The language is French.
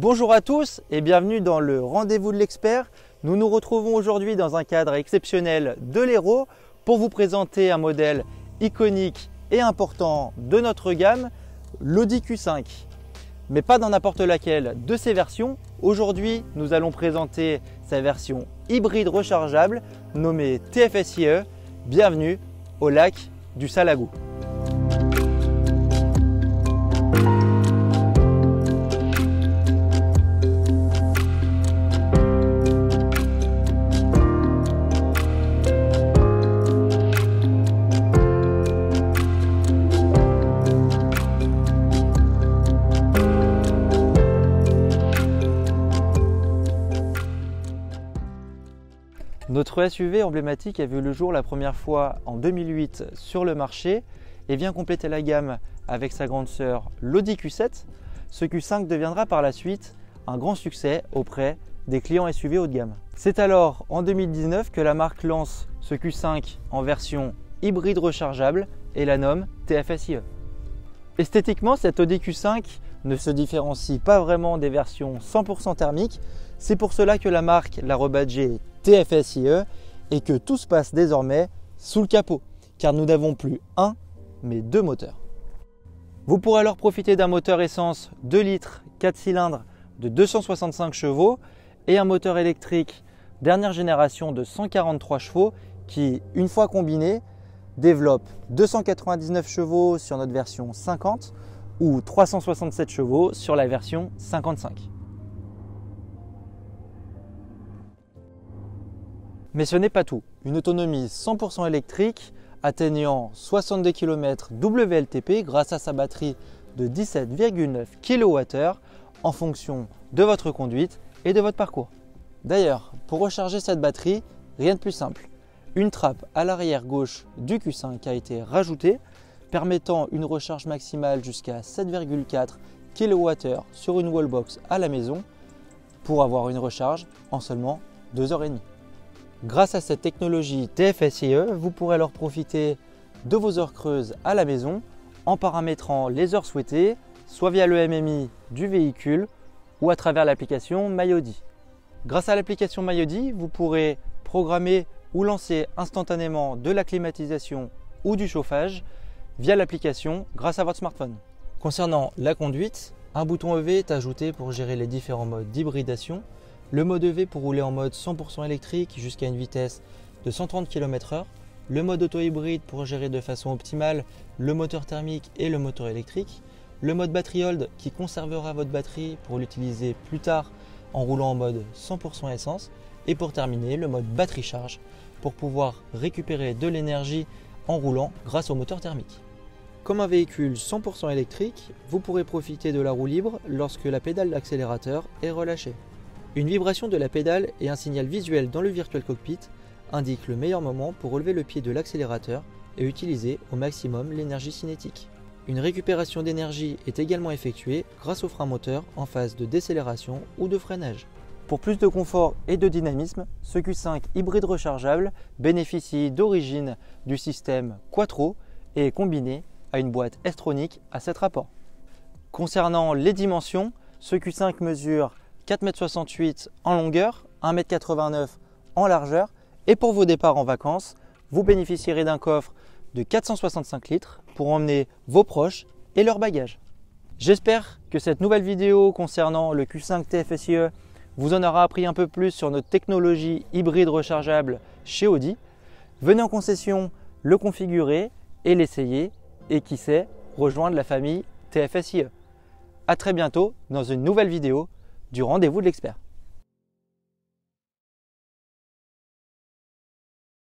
Bonjour à tous et bienvenue dans le rendez-vous de l'expert. Nous nous retrouvons aujourd'hui dans un cadre exceptionnel de l'Hérault pour vous présenter un modèle iconique et important de notre gamme, l'Audi Q5. Mais pas dans n'importe laquelle de ces versions. Aujourd'hui, nous allons présenter sa version hybride rechargeable nommée TFSIe. Bienvenue au lac du Salagou. Notre SUV emblématique a vu le jour la première fois en 2008 sur le marché et vient compléter la gamme avec sa grande sœur l'Audi Q7. Ce Q5 deviendra par la suite un grand succès auprès des clients SUV haut de gamme. C'est alors en 2019 que la marque lance ce Q5 en version hybride rechargeable et la nomme TFSIe. Esthétiquement, cette Audi Q5 ne se différencie pas vraiment des versions 100% thermiques. C'est pour cela que la marque l'a rebadgé TFSIe et que tout se passe désormais sous le capot, car nous n'avons plus un, mais deux moteurs. Vous pourrez alors profiter d'un moteur essence 2 litres 4 cylindres de 265 chevaux et un moteur électrique dernière génération de 143 chevaux qui, une fois combiné, développe 299 chevaux sur notre version 50 ou 367 chevaux sur la version 55. Mais ce n'est pas tout. Une autonomie 100% électrique atteignant 62 km WLTP grâce à sa batterie de 17,9 kWh en fonction de votre conduite et de votre parcours. D'ailleurs, pour recharger cette batterie, rien de plus simple. Une trappe à l'arrière gauche du Q5 a été rajoutée, permettant une recharge maximale jusqu'à 7,4 kWh sur une wallbox à la maison pour avoir une recharge en seulement 2h30. Grâce à cette technologie TFSIe, vous pourrez alors profiter de vos heures creuses à la maison en paramétrant les heures souhaitées, soit via le MMI du véhicule ou à travers l'application MyAudi. Grâce à l'application MyAudi, vous pourrez programmer ou lancer instantanément de la climatisation ou du chauffage via l'application grâce à votre smartphone. Concernant la conduite, un bouton EV est ajouté pour gérer les différents modes d'hybridation. Le mode EV pour rouler en mode 100% électrique jusqu'à une vitesse de 130 km/h. Le mode auto-hybride pour gérer de façon optimale le moteur thermique et le moteur électrique. Le mode battery hold qui conservera votre batterie pour l'utiliser plus tard en roulant en mode 100% essence. Et pour terminer, le mode batterie charge pour pouvoir récupérer de l'énergie en roulant grâce au moteur thermique. Comme un véhicule 100% électrique, vous pourrez profiter de la roue libre lorsque la pédale d'accélérateur est relâchée. Une vibration de la pédale et un signal visuel dans le Virtual Cockpit indiquent le meilleur moment pour relever le pied de l'accélérateur et utiliser au maximum l'énergie cinétique. Une récupération d'énergie est également effectuée grâce au frein moteur en phase de décélération ou de freinage. Pour plus de confort et de dynamisme, ce Q5 hybride rechargeable bénéficie d'origine du système Quattro et est combiné à une boîte S-Tronic à 7 rapports. Concernant les dimensions, ce Q5 mesure 4,68 m en longueur, 1,89 m en largeur et pour vos départs en vacances, vous bénéficierez d'un coffre de 465 litres pour emmener vos proches et leurs bagages. J'espère que cette nouvelle vidéo concernant le Q5 TFSIe vous en aura appris un peu plus sur notre technologie hybride rechargeable chez Audi. Venez en concession le configurer et l'essayer et qui sait, rejoindre la famille TFSIe. A très bientôt dans une nouvelle vidéo du rendez-vous de l'expert.